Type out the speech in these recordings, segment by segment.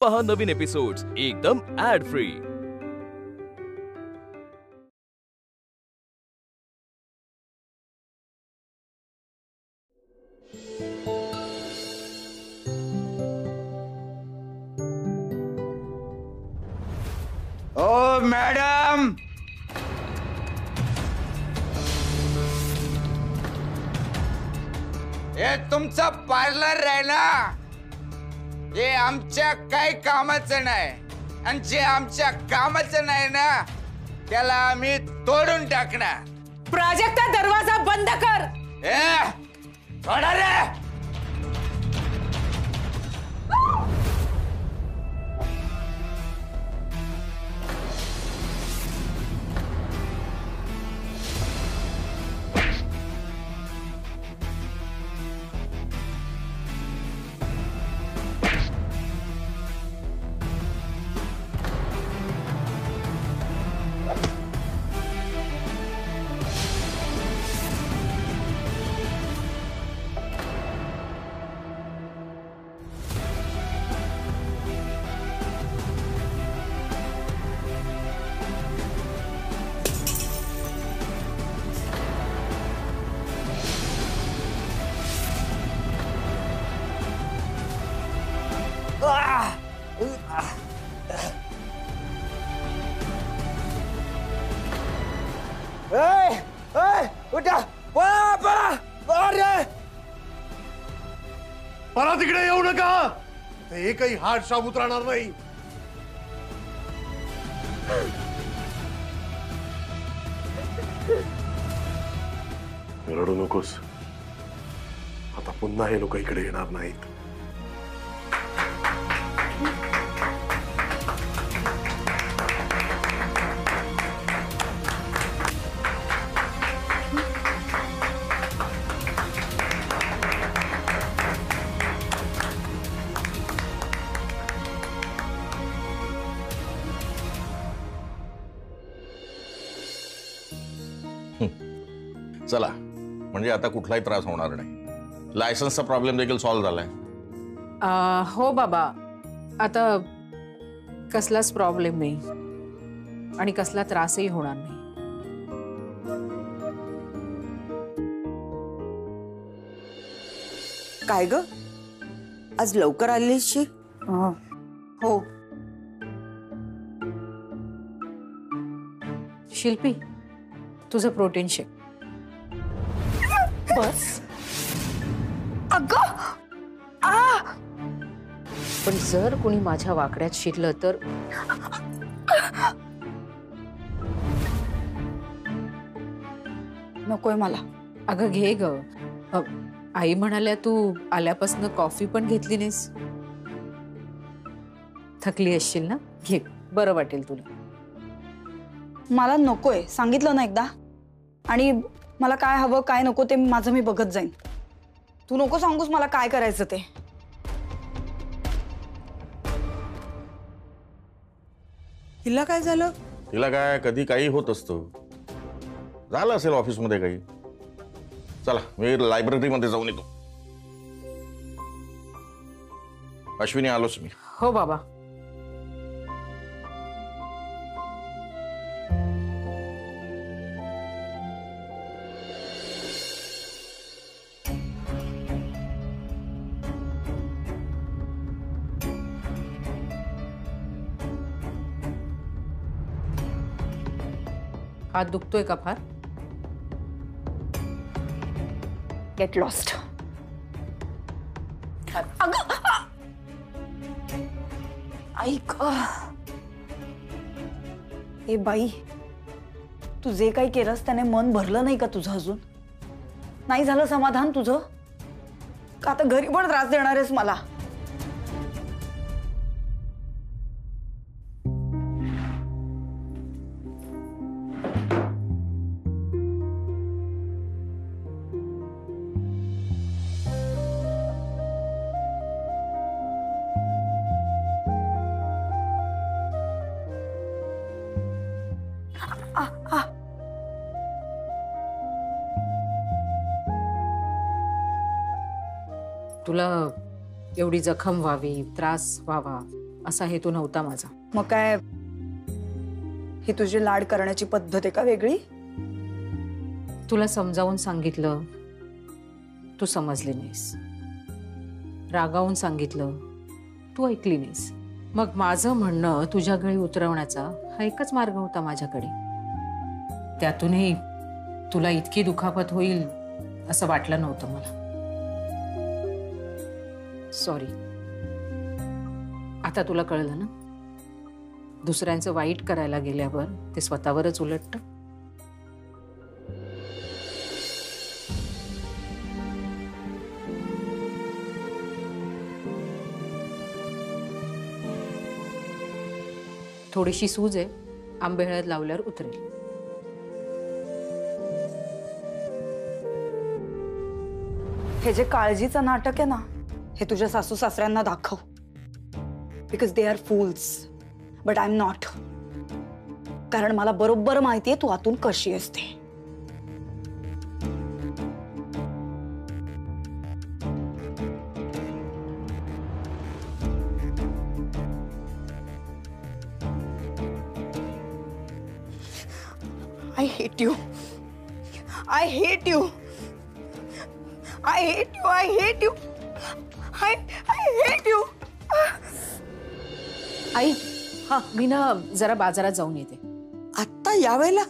पहा नवीन एपिसोड्स एकदम add free. ओ madam, हे तुमचं पार्लर आहे ना, हे आमच्या काही कामाचं नाही, आणि जे आमच्या कामाचं नाही ना त्याला आम्ही तोडून टाकणार। प्राजक्ता, दरवाजा बंद कर। थोडा रे। उठा, पळा तिकडे, येऊ नका। हे काही हात शाबूत राहणार नाही। रडू नकोस, आता पुन्हा हे लोक इकडे येणार नाहीत। चला, म्हणजे आता कुठलाही त्रास होणार नाही। लायसन्सचा प्रॉब्लेम देखील सॉल्व्ह झालाय। हो बाबा, आता कसलाच प्रॉब्लेम नाही आणि कसला त्रासही होणार नाही। काय ग, आज लवकर आलीशी? हो शिल्पी, तुझं प्रोटीन शेक। बस पण जर कोणी माझ्या वाकड्यात शिरलं तर नकोय मला। अगं घे ग, आई म्हणाल्या तू आल्यापासून कॉफी पण घेतली नाहीस। थकली असशील ना, घे, बरं वाटेल तुला। मला नकोय, सांगितलं ना एकदा। आणि मला काय हवं काय नको ते माझं मी बघत जाईन। तू नको सांगूस मला काय करायचं ते। हिला काय झालं? तिला काय, कधी काही होत असतं। झालं असेल ऑफिसमध्ये काही। चला, मी लायब्ररीमध्ये जाऊन येतो। अश्विनी, आलोच मी। हो बाबा। हात दुखतोय का फार? Get lost. ऐक, ए बाई, तू जे काही केलंस त्याने मन भरलं नाही का तुझं? अजून नाही झालं समाधान तुझं? का आता घरी पण त्रास देणार आहेस मला? तुला एवढी जखम व्हावी, त्रास व्हावा असा हेतू नव्हता माझा. मग काय ही तुझी लाड करण्याची पद्धत आहे का वेगळी? तुला समजावून सांगितलं, तू समजली नाहीस. रागावून सांगितलं, तू ऐकली नाहीस. मग माझं म्हणणं तुझ्या गळी उतरवण्याचा हा एकच मार्ग होता माझ्याकडे. त्यातूनही तुला इतकी दुखापत होईल असं वाटलं नव्हतं मला. सॉरी. आता तुला कळलं ना, दुसऱ्यांचं वाईट करायला गेल्यावर ते स्वतःवरच उलटतं. थोडीशी सूज आहे, आंबे हळद लावल्यावर उतरेल. हे जे काळजीचं नाटक आहे ना, हे तुझ्या सासू सासऱ्यांना दाखव. Because they are fools but I am not. कारण मला बरोबर माहितीये तू आतून कशी असते. I hate you. I hate you. I hate you. I hate you. I hate you. आई, हा मी ना जरा बाजारात जाऊन येते. आत्ता यावेळेला?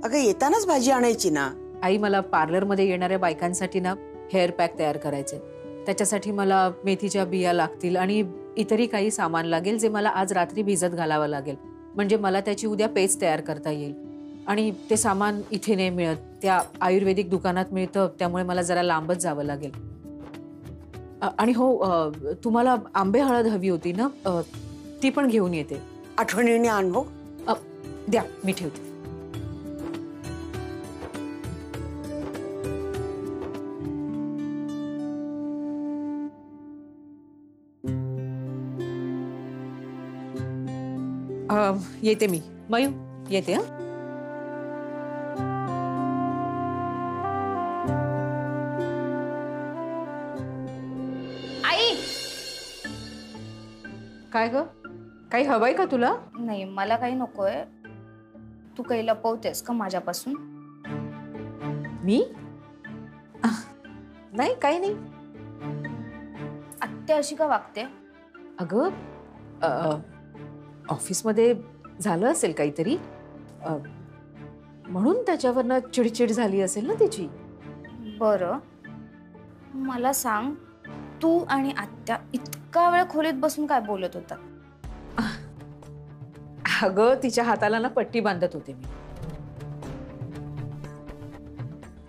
अगं येतानाच भाजी आणायची ना. आई, मला पार्लरमध्ये येणाऱ्या बायकांसाठी ना हेअर पॅक तयार करायचे. त्याच्यासाठी मला मेथीच्या बिया लागतील आणि इतरही काही सामान लागेल जे मला आज रात्री भिजत घालावं लागेल. म्हणजे मला त्याची उद्या पेस्ट तयार करता येईल. आणि ते सामान इथे नाही मिळत, त्या आयुर्वेदिक दुकानात मिळतं. त्यामुळे मला जरा लांबच जावं लागेल. आणि हो, तुम्हाला आंबे हळद हवी होती ना, ती पण घेऊन येते. आठवणीने आण हो. द्या, मी ठेवते. येते मी. मयू, येते. हा, आई. काय ग, काही हवंय का तुला? नाही, मला काही नकोय. तू काही लपवतेस का माझ्यापासून? मी नाही, काही नाही. आत्या अशी का वागते? अगं, ऑफिसमध्ये झालं असेल काहीतरी, म्हणून त्याच्यावरनं चिडचिड झाली असेल ना तिची. बरं, मला सांग, तू आणि आत्या इतका वेळ खोलीत बसून काय बोलत होता? अगं, तिच्या हाताला ना पट्टी बांधत होते मी.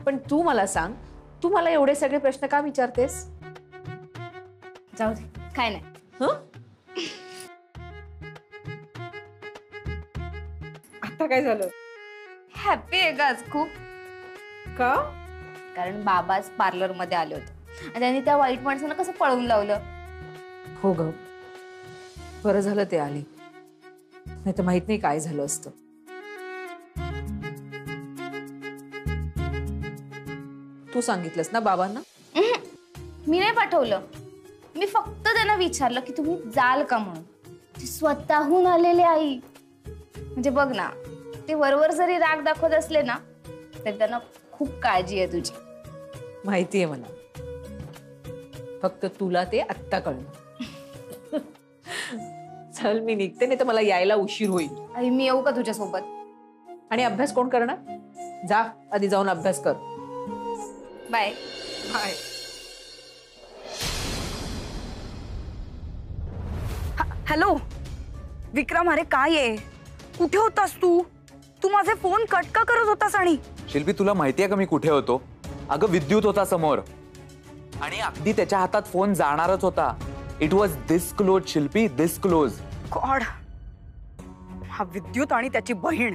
पण तू मला सांग, तू मला एवढे सगळे प्रश्न का विचारतेस? जाऊ दे, काय नाही. आता काय झालं? हॅपी आहे का आज खूप? का? कारण बाबाच पार्लर मध्ये आले होते आणि त्यांनी त्या वाईट माणसाला कसं पळवून लावलं. हो ग, बरं झालं ते आले, नाही तर माहित नाही काय झालं असतं. तू सांगितलंस ना बाबांना? मी नाही पाठवलं. मी फक्त त्यांना विचारलं की तुम्ही जाल का म्हणून. ते स्वतःहून आलेले. आई म्हणजे बघ ना, ते वरवर जरी राग दाखवत असले ना तरी त्यांना खूप काळजी आहे तुझी. माहितीये मला, फक्त तुला ते आत्ता कळलं. चल, मी निघते, नाही तर मला यायला उशीर होईल. आई, मी येऊ का तुझ्या सोबत? आणि अभ्यास कोण करणार? जा, आधी जाऊन अभ्यास कर. बाय. बाय. हॅलो विक्रम, अरे काय आहे? कुठे होतास तू? तू माझे फोन कट का करत होतास? आणि शिल्पी, तुला माहितीये का मी कुठे होतो? अगं, विद्युत होता समोर आणि अगदी त्याच्या हातात फोन जाणारच होता. It was this close Shilpi, this close. God, हा विद्युत आणि त्याची बहीण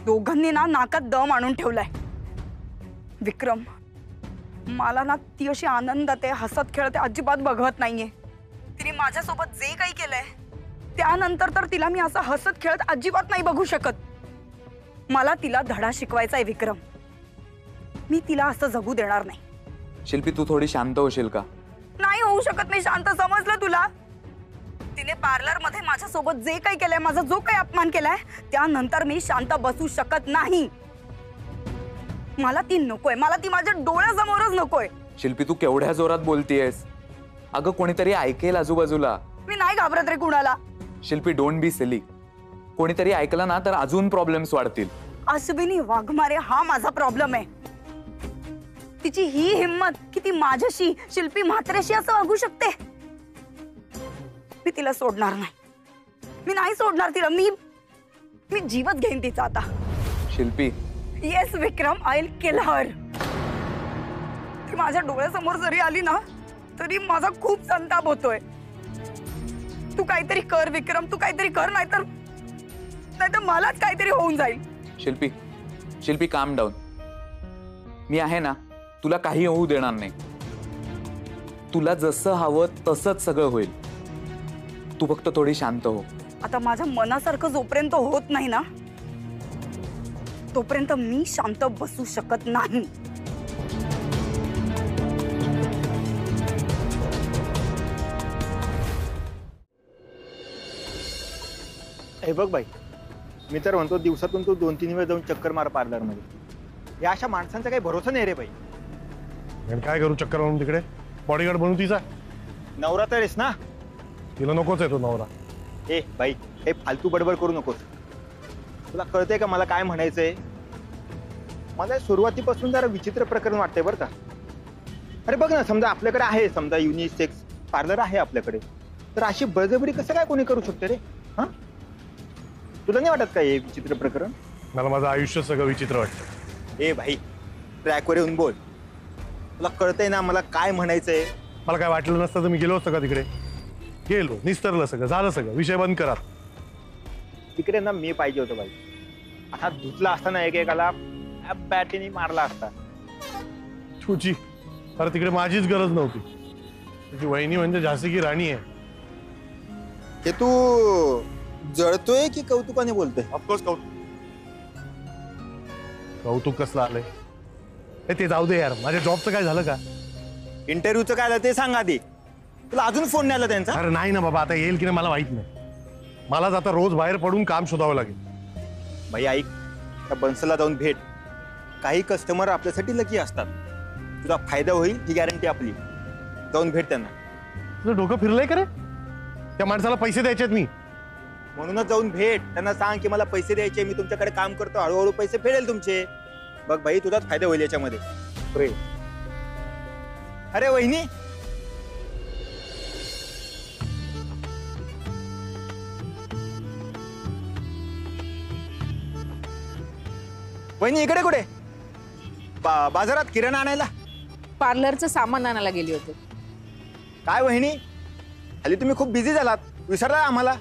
दोघांनी ना नाकात दम आणून ठेवलाय. विक्रम, मला ना ती अशी आनंदात आहे, हसत खेळते, अजिबात बघवत नाहीये. तिने माझ्यासोबत जे काही केलंय त्यानंतर तर तिला मी असं हसत खेळत अजिबात नाही बघू शकत. मला तिला धडा शिकवायचा आहे विक्रम. मी तिला असं जगू देणार नाही. शिल्पी, तू थोडी शांत होशील का? नाही होऊ शकत नाही शांत, समजलं तुला? तिने तिने पार्लर मध्ये माझ्यासोबत जे काही केलंय, माझा जो काही अपमान केलाय, त्यानंतर मी शांत बसू शकत नाही. मला ती नकोय, मला ती माझ्या डोळ्यासमोरच नकोय. शिल्पी तू केवढ्या जोरात बोलतीयस? अगं कोणीतरी ऐकेल आजूबाजूला. मी नाही घाबरत रे कुणाला. शिल्पी डोंट बी सिली. कोणीतरी ऐकलं ना तर अजून प्रॉब्लेम्स वाढतील. अश्विनी वाघमारे हा माझा प्रॉब्लेम आहे. तिची ही हिम्मत की ती माझ्याशी, शिल्पी म्हात्रेशी असं वागू शकते. मी तिला सोडणार नाही. मी नाही सोडणार तिला. मी जीवत घेईन तिचा आता. Shilpi yes Vikram, I will kill her. ती माझ्या डोळ्यासमोर जरी आली ना तरी माझा खूप संताप होतोय. तू काहीतरी कर विक्रम, तू काहीतरी कर, नाहीतर मलाच काहीतरी होऊन जाईल. शिल्पी शिल्पी काम डाऊन. मी आहे ना, तुला काही होऊ देणार नाही. तुला जसं हवं तसंच सगळं होईल. तू फक्त थोडी शांत हो. आता माझ्या मनासारखं जोपर्यंत होत नाही ना तोपर्यंत मी शांत बसू शकत नाही. हे बघ बाई, मी तर म्हणतो दिवसातून तू 2-3 वेळा जाऊन चक्कर मार पार्लर मध्ये. या अशा माणसांचा काही भरोसा नाही रे बाई. काय करू चक्कर मारून तिकडे? बॉडीगार्ड बनू तिचा? नवरा तर आहेस ना? तिला नकोच आहे तो नवरा. ए बाई, हे फालतू बडबड करू नकोस. तुला कळतंय का मला काय म्हणायचंय? मला सुरुवातीपासून जरा विचित्र प्रकरण वाटतंय बरं का. अरे बघ ना, समजा आपल्याकडे आहे, समजा युनिसेक्स पार्लर आहे आपल्याकडे, तर अशी बळजबरी कसं काय कोणी करू शकते रे? हा, तुला नाही वाटत का हे विचित्र प्रकरण? मला माझं आयुष्य सगळं विचित्र वाटतं. ए भाई, ट्रॅकवर येऊन बोल. तुला कळतंय ना मला काय म्हणायचंय? मला काय वाटलं नसतं तर मी गेलो असतो का तिकडे? गेलो, निस्तरलं सगळं, झालं सगळं, विषय बंद करा. तिकडे ना मी पाहिजे होतं बाई. आता धुतला असताना एकेकाला बॅटीने मारला असता. तुझी अरे तिकडे माझीच गरज नव्हती. तुझी वहिनी म्हणजे झाशी की राणी आहे. हे तू जळतोय की कौतुकाने बोलतोय? ऑफकोर्स कौतुक कसलं आलंय? ते जाऊ दे यार, माझ्या जॉबचं काय झालं का? इंटरव्ह्यूचं काय झालं ते सांग आधी. तुला अजून फोन नाही आला त्यांचा? अरे नाही ना बाबा, आता येईल की नाही मला माहित नाही. मलाच आता रोज बाहेर पडून काम शोधावं लागेल. भाई ऐक, त्या बन्सला जाऊन भेट. काही कस्टमर आपल्यासाठी लकी असतात. तुझा फायदा होईल ही गॅरंटी आपली. जाऊन भेट त्यांना. तुझं डोकं फिरलंय का रे? त्या माणसाला पैसे द्यायचे मी. म्हणूनच जाऊन भेट. त्यांना सांग की मला पैसे द्यायचे, मी तुमच्याकडे काम करतो, हळूहळू पैसे फेडेल तुमचे. बघ भाई, तुझाच फायदा होईल याच्यामध्ये. अरे वहिनी, वहिनी इकडे कुठे? बाजारात किराणा आणायला? पार्लरचं सामान आणायला गेली होते. काय वहिनी, हल्ली तुम्ही खूप बिझी झालात, विसरला आम्हाला.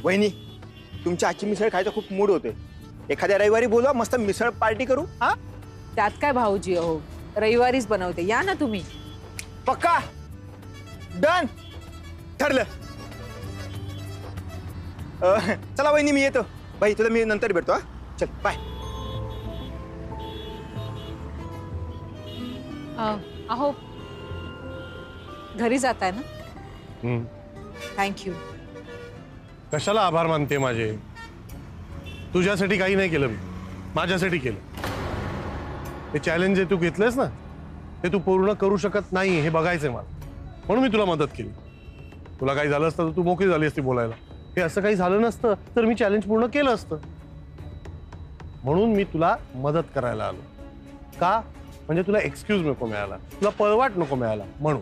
वहिनी, तुमच्या आजची मिसळ खायचा खूप मूड होते. एखाद्या रविवारी बोलवा, मस्त मिसळ पार्टी करू. हा, त्यात काय भाऊजी, हो रविवारीच बनवते, या ना तुम्ही. पक्का? डन, ठरलं. चला वहिनी, मी येतो. भाई तुला मी नंतर भेटतो. हा, चल बाय. अहो घरी जाताय ना? थँक्यू. कशाला आभार मानते माझे? तुझ्यासाठी काही नाही केलं मी, माझ्यासाठी केलं. ते चॅलेंज जे तू घेतलंयस ना, ते तू पूर्ण करू शकत नाही हे बघायचंय मला. म्हणून मी तुला मदत केली. तुला काही झालं असतं तर तू मोकळी झाली असती बोलायला. हे असं काही झालं नसतं तर मी चॅलेंज पूर्ण केलं असतं. म्हणून मी तुला मदत करायला आलो. का? म्हणजे तुला एक्सक्यूज नको मिळाला, तुला पळवाट नको मिळाला. म्हणून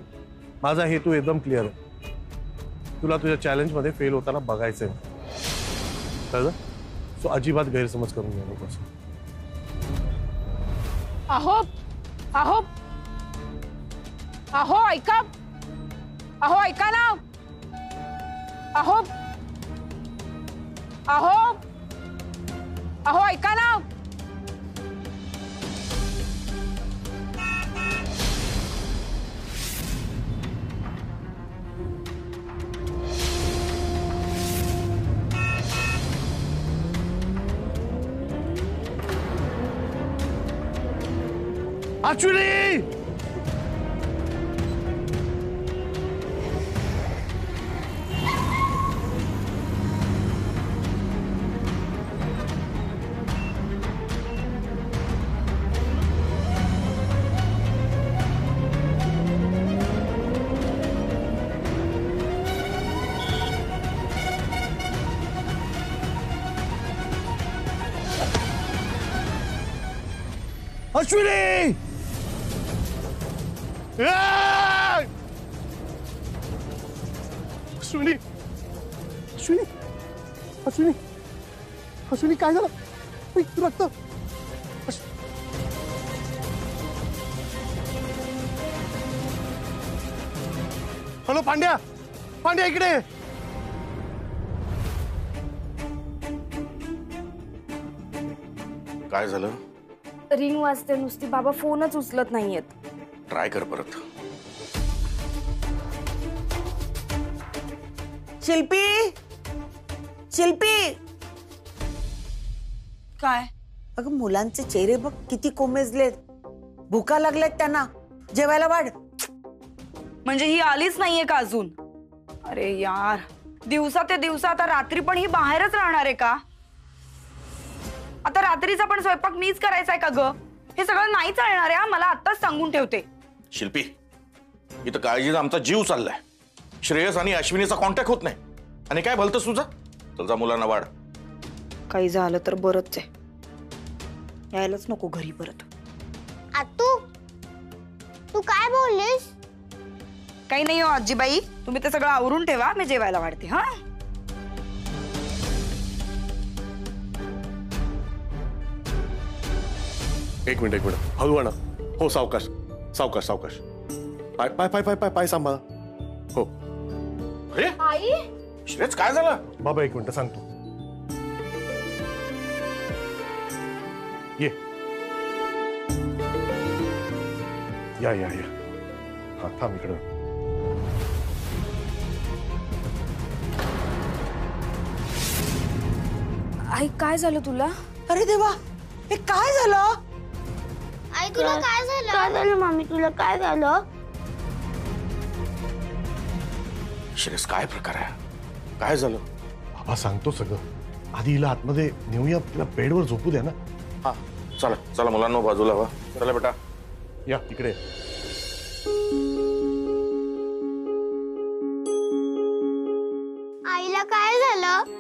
माझा हेतू एकदम क्लिअर आहे. तुला तुझ्या चॅलेंजमध्ये फेल होताना बघायचंय. कळलं? सो अजिबात गैरसमज करून घेऊ नकोस. अहो अहो अहो ऐका, अहो ऐका ना, अहो अहो अहो ऐका ना. अश्विनी, अश्विनी! अश्विनी! अश्विनी! अश्विनी! अश्विनी काय झालं? रक्त! हॅलो पांड्या! पांड्या इकडे! काय झालं? रिंग वाजते नुसती, बाबा फोनच उचलत नाहीयेत. ट्राय कर परत. शिल्पी, शिल्पी, काय? अगं मुलांचे चेहरे बघ किती कोमेजलेत. भुका लागल्यात त्यांना. जेवायला वाढ. म्हणजे ही आलीच नाहीये का अजून? अरे यार, दिवसा ते दिवसा आता रात्री पण ही बाहेरच राहणार आहे का? आता रात्रीचा पण स्वयंपाक मीच करायचा आहे का ग? हे सगळं नाही चालणार आहे. मला आत्ताच सांगून ठेवते. शिल्पी, इथं काळजीचा आमचा जीव चाललाय. श्रेयस आणि अश्विनीचा कॉन्टॅक्ट होत नाही. आणि काय भलतंस तुझा? तुझा मुलांना वाढ. काही झालं तर बरंच आहे. यायलाच नको घरी परत. आतू, तू काय बोललीस? काही नाही हो आजीबाई, तुम्ही ते सगळं आवरून ठेवा, मी जेवायला वाढते. हा, एक मिनिट हळू आणा. हो, सावकाश सावकाश सावकाश. पाय पाय पाय पाय पाय पाय सांभाळा. हो. अरे आई, श्रेयस काय झालं? बाबा एक मिनिट सांगतो. ये या या या. हा थांब इकडं. आई काय झालं तुला? अरे देवा, हे काय झालं? आई तुला काय झालं? काय झालं मामी, तुला काय झालं? श्रेयस काय प्रकार आहे? काय झालं? बाबा सांगतो सगळं. आधी हिला आतमध्ये नेऊया, तिला बेडवर झोपू द्या ना. हा चला चला मुलांना बाजूला व्हा. चला बेटा या इकडे. आईला काय झालं?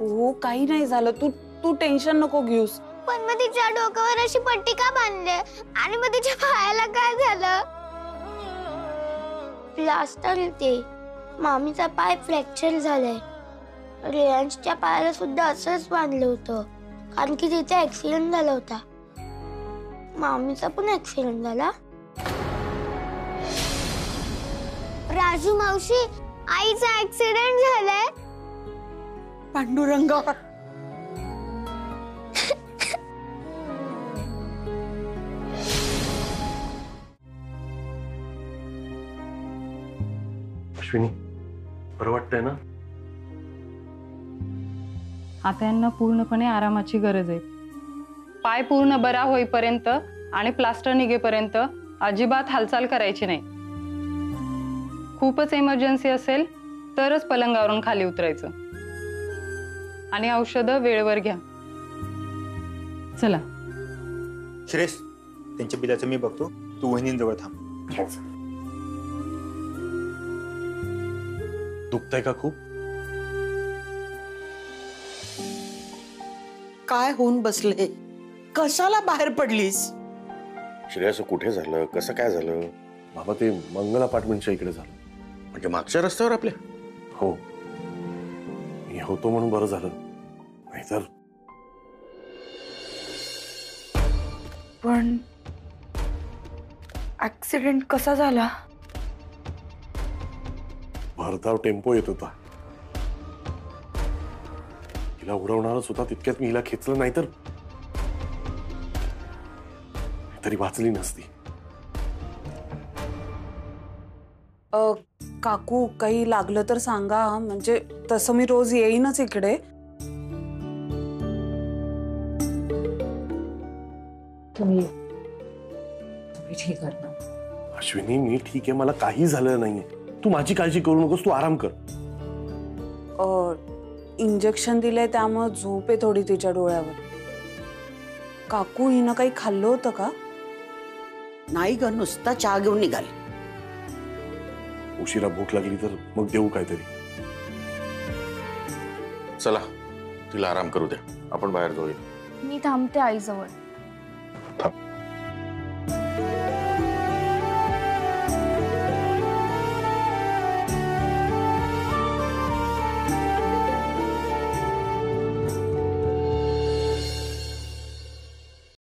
हो काही नाही झालं. तू तू टेन्शन नको घेऊस. पण मग तिच्या डोक्यावर अशी पट्टी का बांधली? आणि मग तिच्या पायाला काय झालं? प्लास्टर ते. मामीचा पाय फ्रॅक्चर झालाय. रियांशच्या पायाला सुद्धा असंच बांधलं होतं, कारण की तिचा ऍक्सिडेंट झाला होता. मामीचा पण ऍक्सिडेंट झाला. राजू मावशी, आईचा ऍक्सिडेंट झालाय. पांडुरंग, अश्विनी बरं वाटतंय ना? आता यांना पूर्णपणे आरामाची गरज आहे. पाय पूर्ण बरा होईपर्यंत आणि प्लास्टर निघेपर्यंत अजिबात हालचाल करायची नाही. खूपच इमर्जन्सी असेल तरच पलंगावरून खाली उतरायचं. आणि औषधं वेळेवर घ्या. चला. श्रेयस, त्यांच्या बिलाचं मी बघतो, तू वहिनींजवळ थांब. दुखतंय का खूप? काय होऊन बसले? कशाला बाहेर पडलीस? श्रेयस कुठे झालं? कसं काय झालं? बाबा ते मंगल अपार्टमेंटच्या इकडे झालं. म्हणजे मागच्या रस्त्यावर आपल्या? हो, मी होतो म्हणून बरं झालं, नाहीतर. पण ऍक्सिडेंट कसा झाला? भरधाव टेम्पो येत होता. हिला उडवणारच होता, तितक्यात मी हिला खेचलं, नाहीतर तरी वाचली नसती. काकू, काही लागलं तर सांगा. म्हणजे तसं मी रोज येईनच इकडे. तुम्ही ठीक आहे ना? अश्विनी मी ठीक आहे, मला काही झालं नाहीये. तू माझी काळजी करू नकोस, तू आराम कर. इंजेक्शन दिलंय त्यामुळे झोप आहे थोडी तिच्या डोळ्यावर. काकू, हिनं काही खाल्लं होतं का? नाही ग, नुसता चहा घेऊन निघाले. उशिरा भूक लागली तर मग देऊ काहीतरी. चला तिला आराम करू द्या, आपण बाहेर जाऊया. मी थांबते आईजवळ.